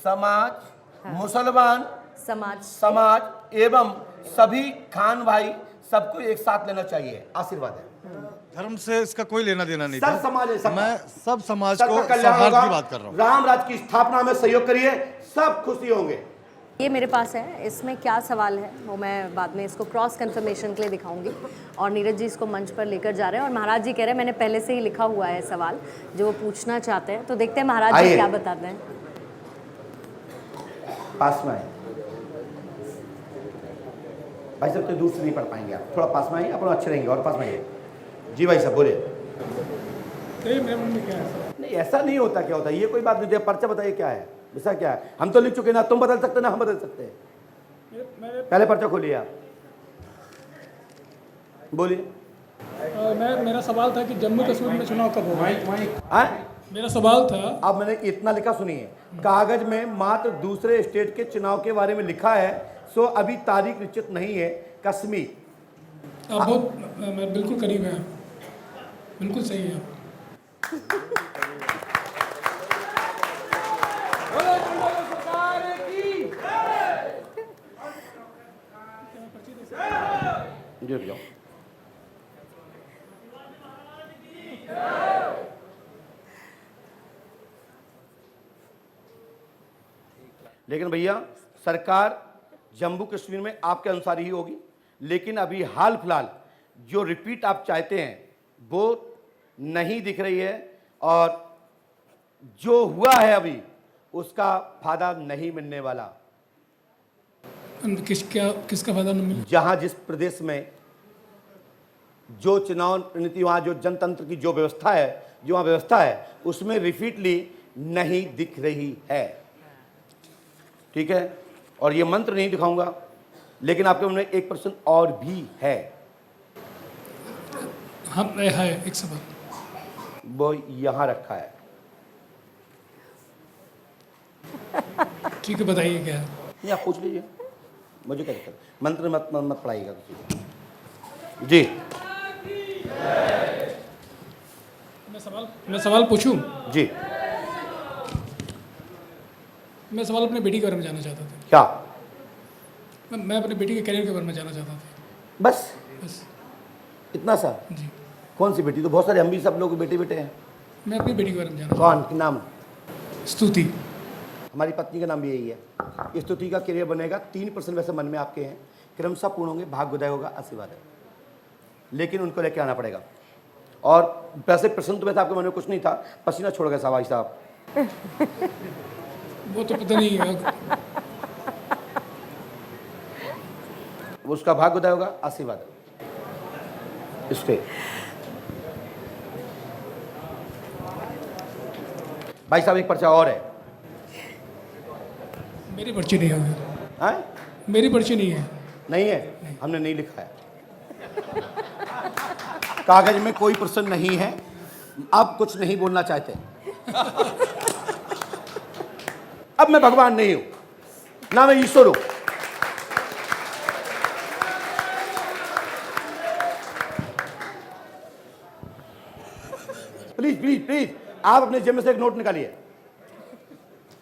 [SPEAKER 2] समाज, मुसलमान
[SPEAKER 1] समाज
[SPEAKER 2] एवं सभी खान भाई सबको एक साथ लेना चाहिए, आशीर्वाद है।
[SPEAKER 16] धर्म से इसका कोई लेना देना नहीं
[SPEAKER 2] सब
[SPEAKER 16] था।
[SPEAKER 2] समाज है,
[SPEAKER 16] मैं सब समाज
[SPEAKER 2] सबका
[SPEAKER 16] को
[SPEAKER 2] कल्याण
[SPEAKER 16] सौहार्द
[SPEAKER 2] होगा।
[SPEAKER 16] की बात कर रहा हूँ।
[SPEAKER 2] राम राज की स्थापना में सहयोग करिए, सब खुशी होंगे।
[SPEAKER 1] ये मेरे पास है, इसमें क्या सवाल है वो मैं बाद में इसको क्रॉस कंफर्मेशन के लिए दिखाऊंगी। और नीरज जी इसको मंच पर लेकर जा रहे हैं और महाराज जी कह रहे हैं मैंने पहले से ही लिखा हुआ है सवाल जो वो पूछना चाहते हैं। तो देखते हैं महाराज जी क्या बताते हैं।
[SPEAKER 2] पास में आए भाई साहब, तो दूर से नहीं पढ़ पाएंगे आप, थोड़ा पास में आइए, अपन अच्छे रहेंगे। और पास में आइए जी भाई साहब, बोले।
[SPEAKER 14] मेरे मन में क्या है?
[SPEAKER 2] नहीं, ऐसा नहीं होता। क्या होता है ये कोई बात नहीं, पर्चा बताइए क्या है, ऐसा क्या है? हम तो लिख चुके ना, तुम बदल सकते ना हम बदल सकते हैं। पहले पर्चा खोलिए आप, बोलिए।
[SPEAKER 14] मेरा सवाल था कि जम्मू कश्मीर में चुनाव कब होगा?
[SPEAKER 2] मेरा सवाल था, अब मैंने इतना लिखा, सुनिए। कागज में मात्र दूसरे स्टेट के चुनाव के बारे में लिखा है, सो अभी तारीख निश्चित नहीं है। कश्मीर
[SPEAKER 14] आप बहुत बिल्कुल करीब हैं, बिल्कुल सही है।
[SPEAKER 2] जुट जाओ। लेकिन भैया सरकार जम्मू कश्मीर में आपके अनुसार ही होगी, लेकिन अभी हाल फिलहाल जो रिपीट आप चाहते हैं वो नहीं दिख रही है, और जो हुआ है अभी उसका फायदा नहीं मिलने वाला।
[SPEAKER 14] किसका फायदा नहीं मिला?
[SPEAKER 2] जहां जिस प्रदेश में जो चुनाव नीति, वहां जो जनतंत्र की जो व्यवस्था है, जो वहां व्यवस्था है, उसमें रिपीटली नहीं दिख रही है। ठीक है, और ये मंत्र नहीं दिखाऊंगा, लेकिन आपके मन में एक प्रश्न और भी है।
[SPEAKER 14] हाँ है, एक सवाल
[SPEAKER 2] वो यहां रखा है।
[SPEAKER 14] ठीक है, बताइए क्या है?
[SPEAKER 2] नहीं, आप पूछ लीजिए, मुझे क्या दिक्कत। मंत्र मत मत पढ़ाइएगा किसी जी।
[SPEAKER 14] मैं सवाल पूछूं?
[SPEAKER 2] जी।
[SPEAKER 14] मैं सवाल अपने बेटी के बारे में जानना चाहता था।
[SPEAKER 2] क्या?
[SPEAKER 14] मैं अपने बेटी के करियर के बारे में जानना चाहता था।
[SPEAKER 2] बस इतना सा?
[SPEAKER 14] जी।
[SPEAKER 2] कौन सी बेटी? तो बहुत सारे, हम भी सब लोग बेटे बेटे हैं।
[SPEAKER 14] मैं अपनी बेटी के बारे में जानना।
[SPEAKER 2] कौन नाम?
[SPEAKER 14] स्तुति।
[SPEAKER 2] हमारी पत्नी का नाम भी यही है। स्तुति का करियर बनेगा। 3% वैसे मन में आपके हैं क्रमशः पूर्ण होंगे, भाग्योदय होगा, आशीर्वाद है। लेकिन उनको लेके आना पड़ेगा। और वैसे प्रश्न तो वैसे आपके मन में कुछ नहीं था, पसीना छोड़ गया भाई साहब।
[SPEAKER 14] वो तो पता नहीं है।
[SPEAKER 2] उसका भाग्योदय होगा, आशीर्वाद है। इसके भाई साहब एक पर्चा और है।
[SPEAKER 14] मेरी पर्ची नहीं है।
[SPEAKER 2] हाँ?
[SPEAKER 14] मेरी पर्ची नहीं है।
[SPEAKER 2] नहीं है, हमने नहीं लिखा है। कागज में कोई प्रश्न नहीं है। अब कुछ नहीं बोलना चाहते। अब मैं भगवान नहीं हूं, ना मैं ईश्वर हूं। प्लीज प्लीज प्लीज, आप अपने जेब में से एक नोट निकालिए।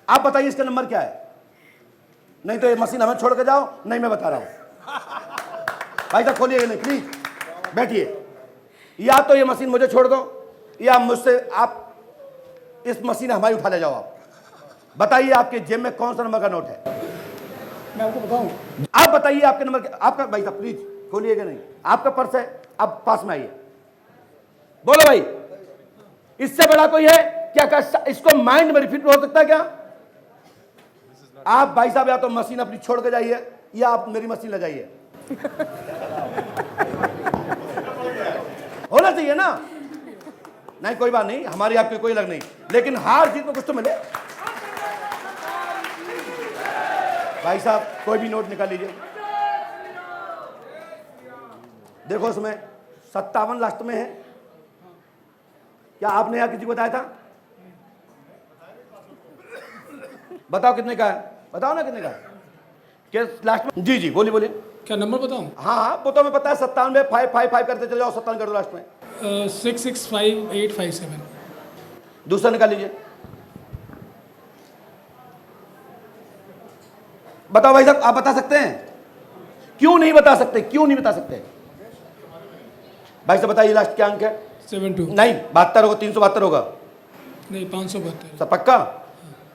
[SPEAKER 2] आप बताइए इसका नंबर क्या है। नहीं तो ये मशीन हमें छोड़ के जाओ, नहीं मैं बता रहा हूं। भाई साहब खोलिए नहीं, प्लीज बैठिए। या तो ये मशीन मुझे छोड़ दो, या मुझसे आप इस मशीन हमारी उठा ले जाओ। आप बताइए आपके जेब में कौन सा नंबर का नोट है।
[SPEAKER 14] मैं आपको बताऊं?
[SPEAKER 2] आप बताइए आपके नंबर, आपका भाई साहब प्लीज खोलिएगा नहीं। आपका पर्स है, आप पास में आइए। बोलो भाई, इससे बड़ा कोई है क्या? इसको माइंड में रिपीट हो सकता है क्या? आप भाई साहब या तो मशीन अपनी छोड़ के जाइए, या आप मेरी मशीन ले जाइए। होना चाहिए ना। नहीं कोई बात नहीं, हमारी आपकी कोई लग नहीं, लेकिन हार जीत में कुछ तो मिले। भाई साहब कोई भी नोट निकाल लीजिए। देखो उसमें 57 लास्ट में है। क्या आपने यहाँ किसी को बताया था? बताओ कितने का है, बताओ ना कितने का है। क्या लास्ट में? जी जी बोलिए बोलिए।
[SPEAKER 14] क्या नंबर बताऊं?
[SPEAKER 2] हाँ हाँ वो तो हमें पता है। 97 555 करते चले जाओ, 57 कर दो लास्ट में।
[SPEAKER 14] 665857।
[SPEAKER 2] दूसरा निकाल लीजिए। बताओ भाई साहब, आप बता सकते हैं? क्यों नहीं बता सकते? क्यों नहीं बता सकते भाई साहब? बताइए लास्ट क्या अंक है?
[SPEAKER 14] 72।
[SPEAKER 2] नहीं 72 होगा, 372 होगा।
[SPEAKER 14] नहीं 572।
[SPEAKER 2] सब पक्का?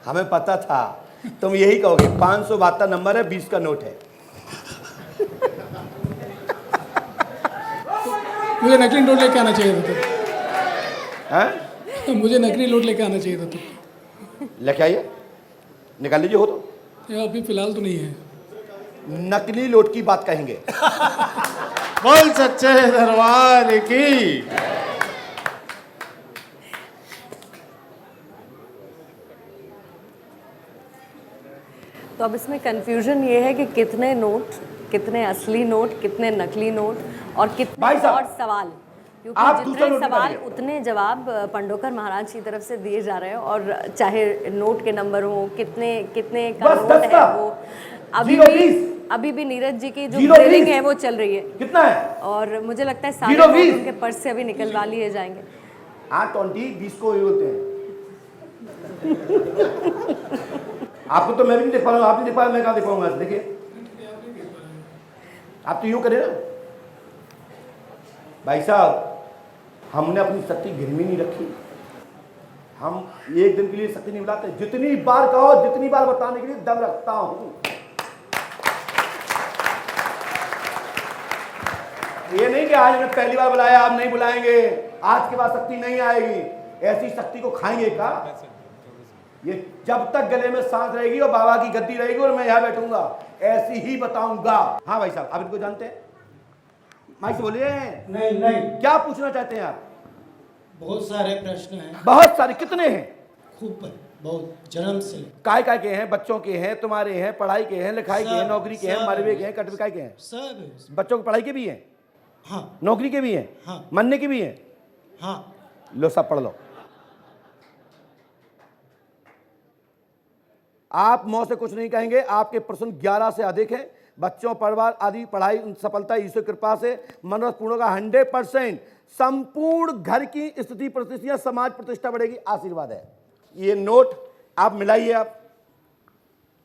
[SPEAKER 2] हमें पता था तुम यही कहोगे। 572 नंबर है, 20 का नोट है।
[SPEAKER 14] मुझे नकली नोट लेके आना चाहिए था।
[SPEAKER 2] हैं?
[SPEAKER 14] मुझे नकली नोट लेके आना चाहिए था। तो
[SPEAKER 2] लेके आइए, निकाल लीजिए। हो तो
[SPEAKER 14] ये अभी फिलहाल तो नहीं है।
[SPEAKER 2] नकली नोट की बात कहेंगे।
[SPEAKER 6] बोल सच्चे दरबार की।
[SPEAKER 1] तो अब इसमें कंफ्यूजन ये है कि कितने नोट, कितने असली नोट, कितने नकली नोट और कितने और सवाल, क्योंकि जितने सवाल उतने जवाब पंडोकर महाराज की तरफ से दिए जा रहे हैं। और चाहे नोट के नंबर हो, कितने कितने का नोट है, वो अभी भी नीरज जी की जो ड्रिलिंग है वो चल रही है।
[SPEAKER 2] कितना है?
[SPEAKER 1] और मुझे लगता है सारे नोट उनके पर्स से अभी निकलवा लिए जाएंगे।
[SPEAKER 2] 20 को ही होते हैं। आपको तो मैं भी नहीं देख पा रहा हूँ, आप नहीं देख पा रहे, मैं कहाँ देख पाऊंगा? देखिए आप तो यूं करें ना भाई साहब। हमने अपनी शक्ति गिरवी नहीं रखी। हम एक दिन के लिए शक्ति नहीं बुलाते। जितनी बार कहो, जितनी बार बताने के लिए दम रखता हूं। ये नहीं कि आज मैं पहली बार बुलाया, आप नहीं बुलाएंगे, आज के बाद शक्ति नहीं आएगी। ऐसी शक्ति को खाएंगे का? ये जब तक गले में सांस रहेगी और बाबा की गद्दी रहेगी और मैं यहां बैठूंगा, ऐसी ही बताऊंगा। हाँ भाई साहब, आप इनको जानते हैं? माइक से बोलिए।
[SPEAKER 17] नहीं।
[SPEAKER 2] क्या पूछना चाहते हैं आप?
[SPEAKER 17] बहुत सारे प्रश्न हैं।
[SPEAKER 2] बहुत सारे? कितने हैं?
[SPEAKER 17] खूब, बहुत, जन्म से।
[SPEAKER 2] काय के हैं? बच्चों के हैं, तुम्हारे हैं, पढ़ाई के हैं, लिखाई के हैं, नौकरी के हैं, मरवे के हैं, कटविकाई के हैं?
[SPEAKER 17] सब।
[SPEAKER 2] बच्चों की पढ़ाई के भी हैं?
[SPEAKER 17] हाँ।
[SPEAKER 2] नौकरी के भी हैं?
[SPEAKER 17] हाँ।
[SPEAKER 2] मरने के भी हैं?
[SPEAKER 17] हाँ।
[SPEAKER 2] लो सब पढ़ लो। आप मौत से कुछ नहीं कहेंगे। आपके प्रश्न 11 से अधिक हैं। बच्चों, परिवार आदि पढ़ाई सफलता ईश्वर कृपा से मनोरथ पूर्ण होगा 100%। संपूर्ण घर की स्थिति प्रतिष्ठा, समाज प्रतिष्ठा बढ़ेगी, आशीर्वाद है। ये नोट आप मिलाइए आप,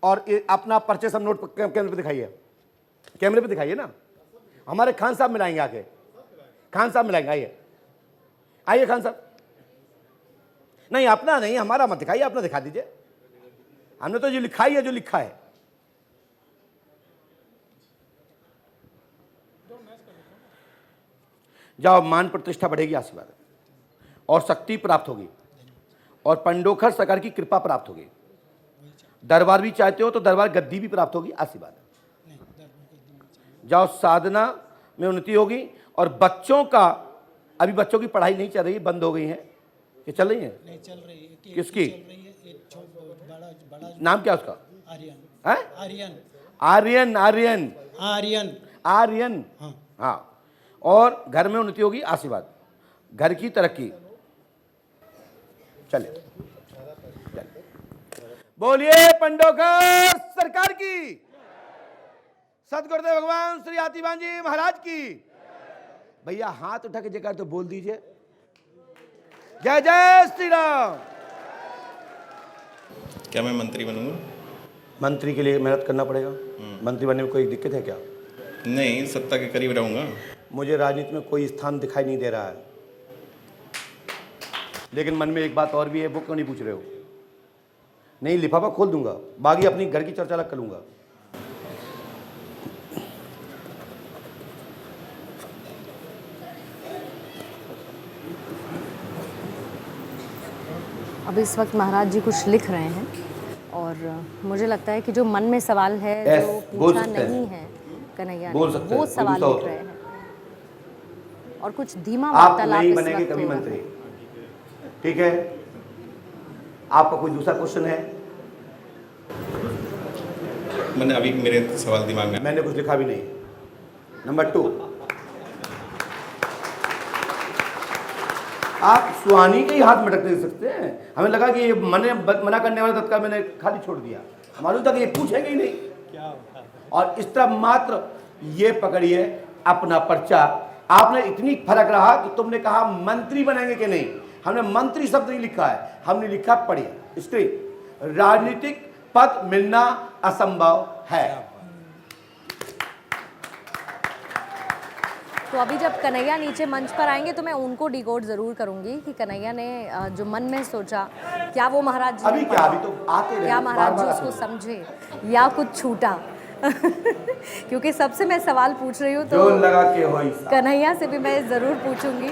[SPEAKER 2] और अपना पर्चे सब नोट कैमरे पे दिखाइए। कैमरे पे दिखाइए ना। हमारे खान साहब मिलाएंगे आके। खान साहब मिलाएंगे, आइए आइए खान साहब। नहीं अपना नहीं, हमारा मत दिखाइए, अपना दिखा दीजिए। हमने तो जो लिखा ही है, जो लिखा है। जाओ, मान प्रतिष्ठा बढ़ेगी, आशीर्वाद और शक्ति प्राप्त होगी और पंडोखर सरकार की कृपा प्राप्त होगी। दरबार भी चाहते हो तो दरबार गद्दी भी प्राप्त होगी, आशीर्वाद। जाओ, साधना में उन्नति होगी और बच्चों का, अभी बच्चों की पढ़ाई नहीं चल रही है, बंद हो गई है, ये चल रही है?
[SPEAKER 17] नहीं चल रही है।
[SPEAKER 2] किसकी?
[SPEAKER 17] चल रही है एक बड़ा
[SPEAKER 2] नाम क्या उसका?
[SPEAKER 17] आर्यन।
[SPEAKER 2] है?
[SPEAKER 17] आर्यन।
[SPEAKER 2] आर्यन। आर्यन।
[SPEAKER 17] आर्यन।
[SPEAKER 2] आर्यन। हाँ, और घर में उन्नति होगी, आशीर्वाद, घर की तरक्की। चले, बोलिए पंडोखर सरकार की, सदगुरुदेव भगवान श्री हाथीवान जी महाराज की। भैया हाथ उठा के जयकार तो बोल दीजिए, जय जय श्री राम।
[SPEAKER 13] क्या मैं मंत्री बनूंगा?
[SPEAKER 2] मंत्री के लिए मेहनत करना पड़ेगा। मंत्री बनने में कोई दिक्कत है क्या?
[SPEAKER 13] नहीं, सत्ता के करीब रहूंगा।
[SPEAKER 2] मुझे राजनीति में कोई स्थान दिखाई नहीं दे रहा है, लेकिन मन में एक बात और भी है, वो क्यों नहीं पूछ रहे हो? नहीं, लिफाफा खोल दूंगा, बाकी अपनी घर की चर्चा अलग करूंगा।
[SPEAKER 1] अब इस वक्त महाराज जी कुछ लिख रहे हैं और मुझे लगता है कि जो मन में सवाल है, जो पूछा नहीं है कन्हैया ने, वो सवाल लिख रहे हैं और कुछ धीमा वार्तालाप
[SPEAKER 2] आप नहीं
[SPEAKER 1] इस
[SPEAKER 2] बनेंगे
[SPEAKER 1] वक्त
[SPEAKER 2] कभी
[SPEAKER 1] हो रहा
[SPEAKER 2] मंत्री, ठीक है? आपका कोई दूसरा क्वेश्चन है?
[SPEAKER 13] मैंने अभी मेरे सवाल दिमाग में,
[SPEAKER 2] मैंने कुछ लिखा भी नहीं। नंबर 2, आप सुहानी के ही हाथ मटक दे सकते हैं। हमें लगा कि ये मना करने वाला तत्काल मैंने खाली छोड़ दिया, मालूम था कि ये पूछेंगे ही नहीं। क्या होता? और इस तरह मात्र ये पकड़िए अपना पर्चा। आपने इतनी फर्क रहा कि तुमने कहा मंत्री बनेंगे कि नहीं। हमने मंत्री शब्द नहीं लिखा है, हमने लिखा, पढ़िए स्क्रीन, राजनीतिक पद मिलना असंभव है।
[SPEAKER 1] तो अभी जब कन्हैया नीचे मंच पर आएंगे तो मैं उनको डिकोड जरूर करूंगी कि कन्हैया ने जो मन में सोचा, क्या वो महाराज जी
[SPEAKER 2] अभी क्या, अभी तो आते रहे,
[SPEAKER 1] क्या महाराज जी उसको समझे या कुछ छूटा? क्योंकि सबसे मैं सवाल पूछ रही हूँ तो
[SPEAKER 2] लगा के हो
[SPEAKER 1] कन्हैया से भी मैं जरूर पूछूंगी।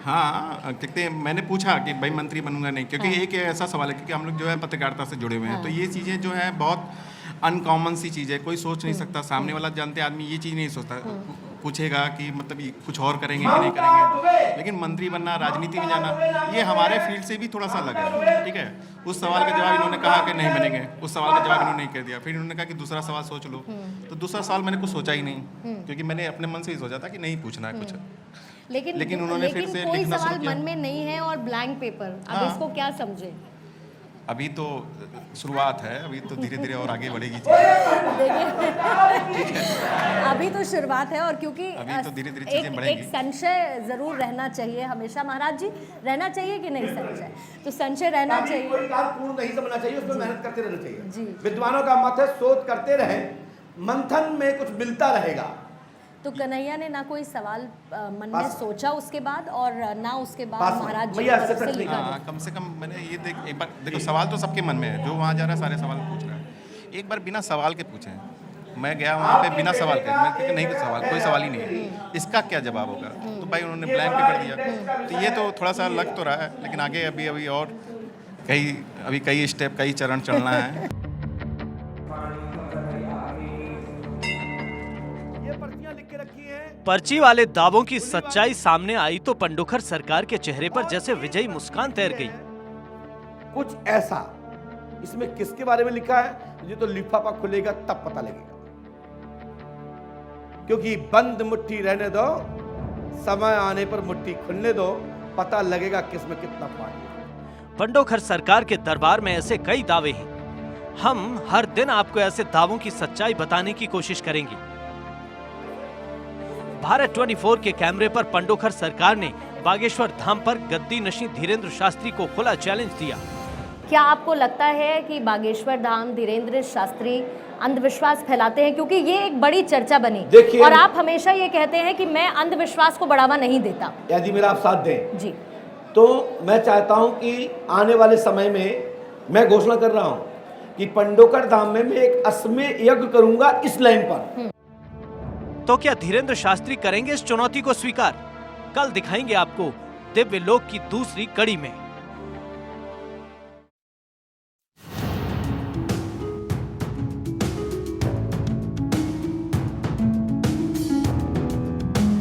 [SPEAKER 13] हाँ, कहते हैं, मैंने पूछा कि भाई मंत्री बनूंगा नहीं, क्योंकि एक ऐसा सवाल है, क्योंकि हम लोग जो है पत्रकारिता से जुड़े हुए हैं, तो ये चीज़ें जो है बहुत अनकॉमन सी चीज़ है, कोई सोच नहीं सकता। सामने वाला जानते आदमी ये चीज़ नहीं सोचता, पूछेगा कि मतलब ये कुछ और करेंगे कि नहीं करेंगे। लेकिन मंत्री बनना, राजनीति में जाना, ये हमारे फील्ड से भी थोड़ा सा अलग है, ठीक है? उस सवाल का जवाब इन्होंने कहा कि नहीं बनेंगे, उस सवाल का जवाब इन्होंने नहीं कर दिया। फिर इन्होंने कहा कि दूसरा सवाल सोच लो, तो दूसरा सवाल मैंने कुछ सोचा ही नहीं, क्योंकि मैंने अपने मन से ही सोचा था कि नहीं पूछना है कुछ।
[SPEAKER 1] लेकिन
[SPEAKER 13] उन्होंने फिर से
[SPEAKER 1] कोई
[SPEAKER 13] लिखना
[SPEAKER 1] सवाल
[SPEAKER 13] शुरू किया।
[SPEAKER 1] मन में नहीं है और ब्लैंक पेपर, अब इसको क्या समझे?
[SPEAKER 13] अभी तो शुरुआत है, अभी तो धीरे धीरे और आगे बढ़ेगी
[SPEAKER 1] देखिए, अभी तो शुरुआत है और क्योंकि
[SPEAKER 13] अभी तो धीरे धीरे चीजें बढ़ेंगी।
[SPEAKER 1] एक संशय जरूर रहना चाहिए हमेशा, महाराज जी, रहना चाहिए कि नहीं संशय? तो संशय रहना चाहिए,
[SPEAKER 2] कोई काम पूर्ण नहीं समझना चाहिए, उसमें मेहनत करते रहना चाहिए। विद्वानों का मत है, शोध करते रहें, मंथन में कुछ मिलता रहेगा।
[SPEAKER 1] तो कन्हैया ने ना कोई सवाल मन में सोचा उसके बाद और ना उसके बाद महाराज जी
[SPEAKER 2] भैया,
[SPEAKER 1] की तरफ से लिखा।
[SPEAKER 13] कम से कम मैंने ये एक बार देखो, सवाल तो सबके मन में है, जो वहाँ जा रहा है सारे सवाल पूछ रहा है। एक बार बिना सवाल के पूछे, मैं गया वहाँ पे बिना सवाल के, मैं नहीं कुछ सवाल, कोई सवाल ही नहीं है, इसका क्या जवाब होगा? तो भाई उन्होंने ब्लैंक पेपर दिया। तो ये तो थोड़ा सा लग तो रहा है, लेकिन आगे अभी और कई स्टेप, कई चरण चलना है।
[SPEAKER 15] पर्ची वाले दावों की सच्चाई सामने आई तो पंडोखर सरकार के चेहरे पर जैसे विजयी मुस्कान तैर गई।
[SPEAKER 2] कुछ ऐसा इसमें किसके बारे में लिखा है, ये तो लिफाफा खुलेगा तब पता लगेगा, क्योंकि बंद मुट्ठी रहने दो, समय आने पर मुट्ठी खुलने दो, पता लगेगा किसमें कितना पानी।
[SPEAKER 15] पंडोखर सरकार के दरबार में ऐसे कई दावे हैं, हम हर दिन आपको ऐसे दावों की सच्चाई बताने की कोशिश करेंगे। भारत 24 के कैमरे पर पंडोखर सरकार ने बागेश्वर धाम पर गद्दी नशीं धीरेन्द्र शास्त्री को खुला चैलेंज दिया।
[SPEAKER 1] क्या आपको लगता है कि बागेश्वर धाम धीरेन्द्र शास्त्री अंधविश्वास फैलाते हैं? क्योंकि ये एक बड़ी चर्चा बनी और आप हमेशा ये कहते हैं कि मैं अंधविश्वास को बढ़ावा नहीं देता।
[SPEAKER 2] यदि मेरा आप साथ दें
[SPEAKER 1] जी,
[SPEAKER 2] तो मैं चाहता हूं कि आने वाले समय में, मैं घोषणा कर रहा हूं कि पंडोकर धाम में मैं एक अश्वमेध यज्ञ करूंगा इस लाइन पर।
[SPEAKER 15] तो क्या धीरेन्द्र शास्त्री करेंगे इस चुनौती को स्वीकार? कल दिखाएंगे आपको दिव्य लोक की दूसरी कड़ी में।